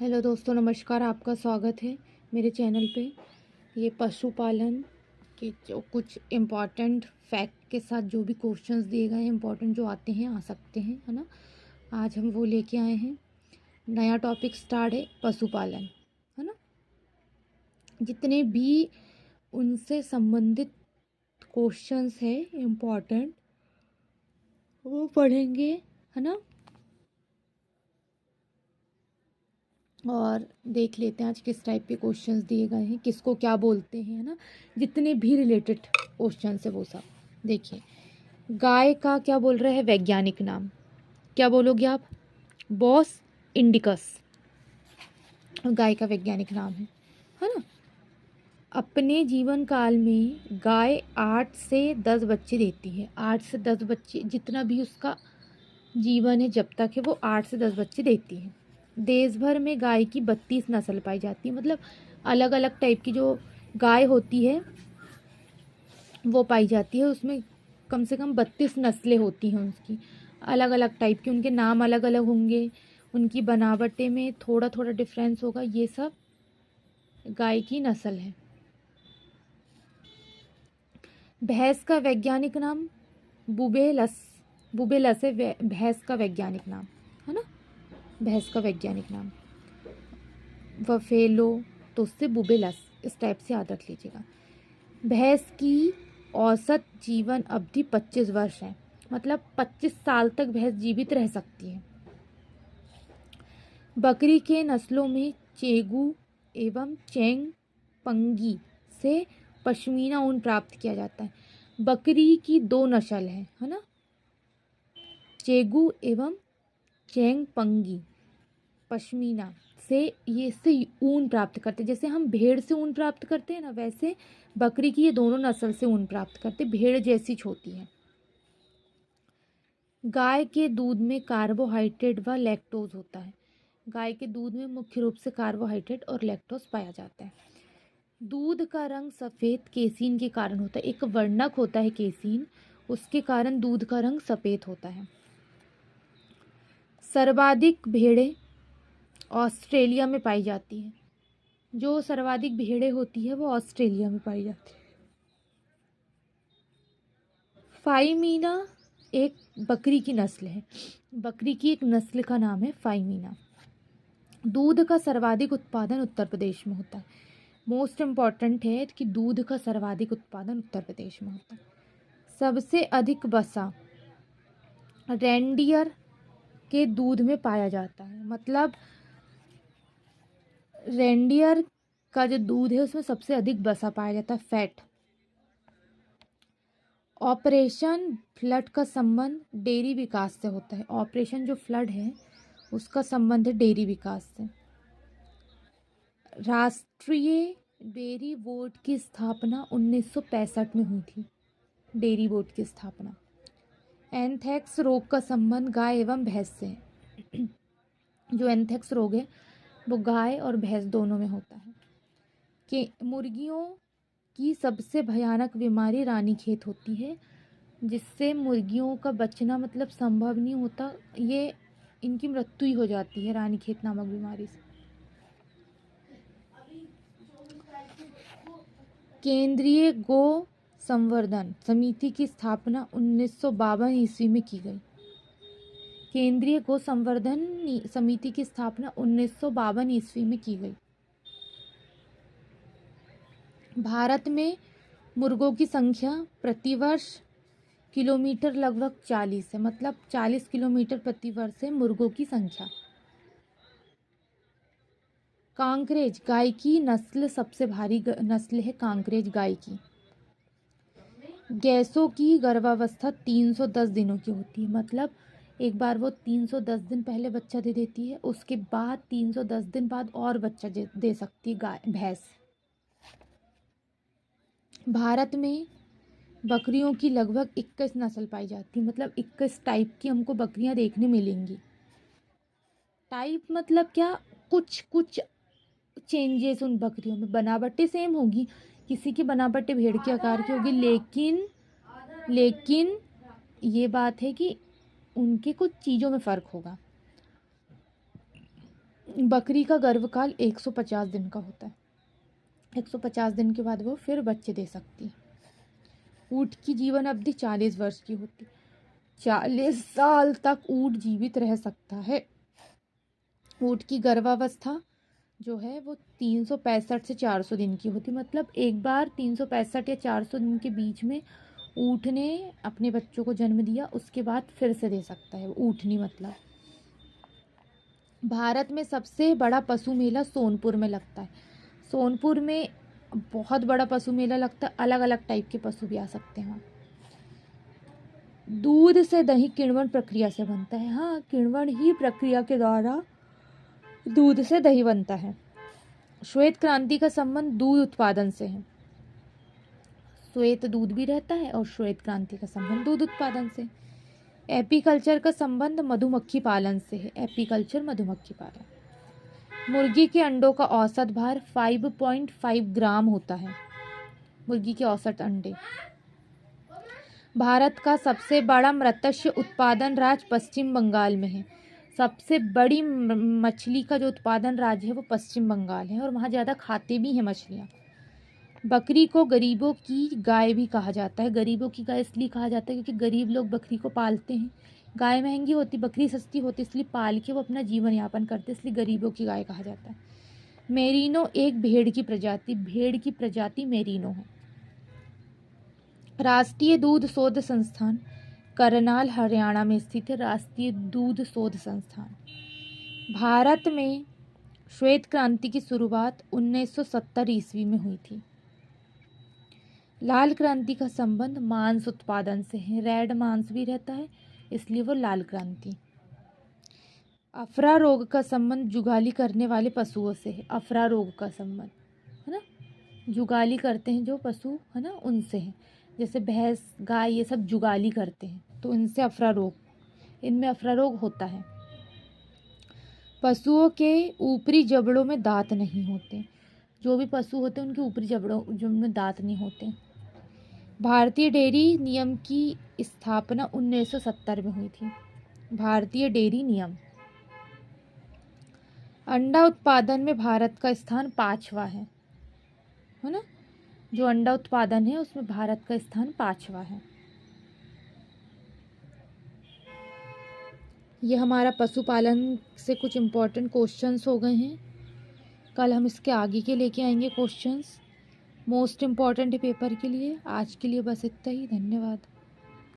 Hello दोस्तों, नमस्कार। आपका स्वागत है मेरे चैनल पे। ये पशुपालन के जो कुछ इम्पॉर्टेंट फैक्ट के साथ जो भी क्वेश्चंस दिए गए हैं, इम्पॉर्टेंट जो आते हैं, आ सकते हैं, है ना। आज हम वो लेके आए हैं। नया टॉपिक स्टार्ट है, पशुपालन, है ना। जितने भी उनसे संबंधित क्वेश्चंस है इम्पॉर्टेंट, वो पढ़ेंगे, है ना। और देख लेते हैं आज किस टाइप के क्वेश्चंस दिए गए हैं, किसको क्या बोलते हैं, है ना। जितने भी रिलेटेड क्वेश्चंस है वो सब देखिए। गाय का क्या बोल रहे हैं वैज्ञानिक नाम, क्या बोलोगे आप? बॉस इंडिकस गाय का वैज्ञानिक नाम है ना। अपने जीवन काल में गाय 8 से 10 बच्चे देती है। 8 से 10 बच्चे, जितना भी उसका जीवन है जब तक है, वो 8 से 10 बच्चे देती है। देश भर में गाय की 32 नस्ल पाई जाती है। मतलब अलग अलग टाइप की जो गाय होती है वो पाई जाती है। उसमें कम से कम 32 नस्लें होती हैं उसकी, अलग अलग टाइप की। उनके नाम अलग अलग होंगे, उनकी बनावटें में थोड़ा थोड़ा डिफरेंस होगा। ये सब गाय की नस्ल है। भैंस का वैज्ञानिक नाम बुबेलस। बुबेलस है भैंस का वैज्ञानिक नाम, है ना। भैंस का वैज्ञानिक नाम वफेलो, तो उससे बुबेलस, इस टाइप से याद रख लीजिएगा। भैंस की औसत जीवन अवधि 25 वर्ष है। मतलब 25 साल तक भैंस जीवित रह सकती है। बकरी के नस्लों में चेगू एवं चेंग पंगी से पश्मीना ऊन प्राप्त किया जाता है। बकरी की 2 नस्ल है ना, चेगू एवं चेंग पंगी। पश्मीना से ये इससे ऊन प्राप्त करते हैं। जैसे हम भेड़ से ऊन प्राप्त करते हैं ना, वैसे बकरी की ये दोनों नस्ल से ऊन प्राप्त करते। भेड़ जैसी होती है। गाय के दूध में कार्बोहाइड्रेट व लैक्टोज होता है। गाय के दूध में मुख्य रूप से कार्बोहाइड्रेट और लैक्टोज पाया जाता है। दूध का रंग सफ़ेद केसीन के कारण होता है। एक वर्णक होता है केसीन, उसके कारण दूध का रंग सफ़ेद होता है। सर्वाधिक भेड़ें ऑस्ट्रेलिया में पाई जाती है। जो सर्वाधिक भेड़ें होती है वो ऑस्ट्रेलिया में पाई जाती है। फाइमीना एक बकरी की नस्ल है। बकरी की एक नस्ल का नाम है फाइमीना। दूध का सर्वाधिक उत्पादन उत्तर प्रदेश में होता है। मोस्ट इम्पॉर्टेंट है कि दूध का सर्वाधिक उत्पादन उत्तर प्रदेश में होता है। सबसे अधिक वसा रेंडियर के दूध में पाया जाता है। मतलब रेंडियर का जो दूध है उसमें सबसे अधिक वसा पाया जाता है, फैट। ऑपरेशन फ्लड का संबंध डेयरी विकास से होता है। ऑपरेशन जो फ्लड है उसका संबंध है डेयरी विकास से। राष्ट्रीय डेयरी बोर्ड की स्थापना 1965 में हुई थी। डेयरी बोर्ड की स्थापना। एंथ्रेक्स रोग का संबंध गाय एवं भैंस से है। जो एंथ्रेक्स रोग है वो गाय और भैंस दोनों में होता है। कि मुर्गियों की सबसे भयानक बीमारी रानीखेत होती है, जिससे मुर्गियों का बचना मतलब संभव नहीं होता। ये इनकी मृत्यु ही हो जाती है रानीखेत नामक बीमारी से। केंद्रीय गो संवर्धन समिति की स्थापना 1952 ईस्वी में की गई। केंद्रीय गो संवर्धन समिति की स्थापना 1952 ईस्वी में की गई। भारत में मुर्गों की संख्या प्रतिवर्ष किलोमीटर लगभग 40 है। मतलब 40 किलोमीटर प्रतिवर्ष है मुर्गों की संख्या। कांकरेज गाय की नस्ल सबसे भारी नस्ल है कांकरेज गाय की। गैसों की गर्भावस्था 310 दिनों की होती है। मतलब एक बार वो 310 दिन पहले बच्चा दे देती है, उसके बाद 310 दिन बाद और बच्चा दे सकती है गाय भैंस। भारत में बकरियों की लगभग 21 नस्ल पाई जाती है। मतलब 21 टाइप की हमको बकरियां देखने मिलेंगी। टाइप मतलब क्या, कुछ कुछ चेंजेस उन बकरियों में। बनावटें सेम होगी, किसी की बनावटें भेड़ के आकार की होगी, लेकिन ये बात है कि उनके कुछ चीज़ों में फ़र्क होगा। बकरी का गर्भकाल 150 दिन का होता है। 150 दिन के बाद वो फिर बच्चे दे सकती है। ऊँट की जीवन अवधि 40 वर्ष की होती है। 40 साल तक ऊँट जीवित रह सकता है। ऊँट की गर्भावस्था जो है वो 365 से 400 दिन की होती, मतलब एक बार 365 या 400 दिन के बीच में ऊँट ने अपने बच्चों को जन्म दिया, उसके बाद फिर से दे सकता है ऊँटनी। मतलब भारत में सबसे बड़ा पशु मेला सोनपुर में लगता है। सोनपुर में बहुत बड़ा पशु मेला लगता है, अलग अलग टाइप के पशु भी आ सकते हैं वहाँ। दूध से दही किण्वन प्रक्रिया से बनता है। हाँ, किण्वन ही प्रक्रिया के द्वारा दूध से दही बनता है। श्वेत क्रांति का संबंध दूध उत्पादन से है। श्वेत दूध भी रहता है और श्वेत क्रांति का संबंध दूध उत्पादन से। एपीकल्चर का संबंध मधुमक्खी पालन से है। एपीकल्चर मधुमक्खी पालन। मुर्गी के अंडों का औसत भार 5.5 ग्राम होता है। मुर्गी के औसत अंडे। भारत का सबसे बड़ा मत्स्य उत्पादन राज्य पश्चिम बंगाल में है। सबसे बड़ी मछली का जो उत्पादन राज्य है वो पश्चिम बंगाल है, और वहाँ ज़्यादा खाते भी हैं मछलियाँ। बकरी को गरीबों की गाय भी कहा जाता है। गरीबों की गाय इसलिए कहा जाता है क्योंकि गरीब लोग बकरी को पालते हैं। गाय महंगी होती, बकरी सस्ती होती, इसलिए पाल के वो अपना जीवन यापन करते, इसलिए गरीबों की गाय कहा जाता है। मेरिनो एक भेड़ की प्रजाति मेरिनो है। राष्ट्रीय दूध शोध संस्थान करनाल हरियाणा में स्थित है। राष्ट्रीय दूध शोध संस्थान। भारत में श्वेत क्रांति की शुरुआत 1970 ईस्वी में हुई थी। लाल क्रांति का संबंध मांस उत्पादन से है। रेड मांस भी रहता है, इसलिए वो लाल क्रांति। अफरा रोग का संबंध जुगाली करने वाले पशुओं से है। अफरा रोग का संबंध है ना, जुगाली करते हैं जो पशु है ना, उनसे है। जैसे भैंस, गाय, ये सब जुगाली करते हैं तो इनसे अफरा रोग, इनमें अफरा रोग होता है। पशुओं के ऊपरी जबड़ों में दांत नहीं होते। जो भी पशु होते हैं उनके ऊपरी जबड़ों में दांत नहीं होते। भारतीय डेयरी नियम की स्थापना 1970 में हुई थी। भारतीय डेयरी नियम। अंडा उत्पादन में भारत का स्थान 5वां है ना। जो अंडा उत्पादन है उसमें भारत का स्थान 5वां है। ये हमारा पशुपालन से कुछ इम्पोर्टेंट क्वेश्चंस हो गए हैं। कल हम इसके आगे के लेके आएंगे क्वेश्चंस, मोस्ट इम्पॉर्टेंट है पेपर के लिए। आज के लिए बस इतना ही। धन्यवाद।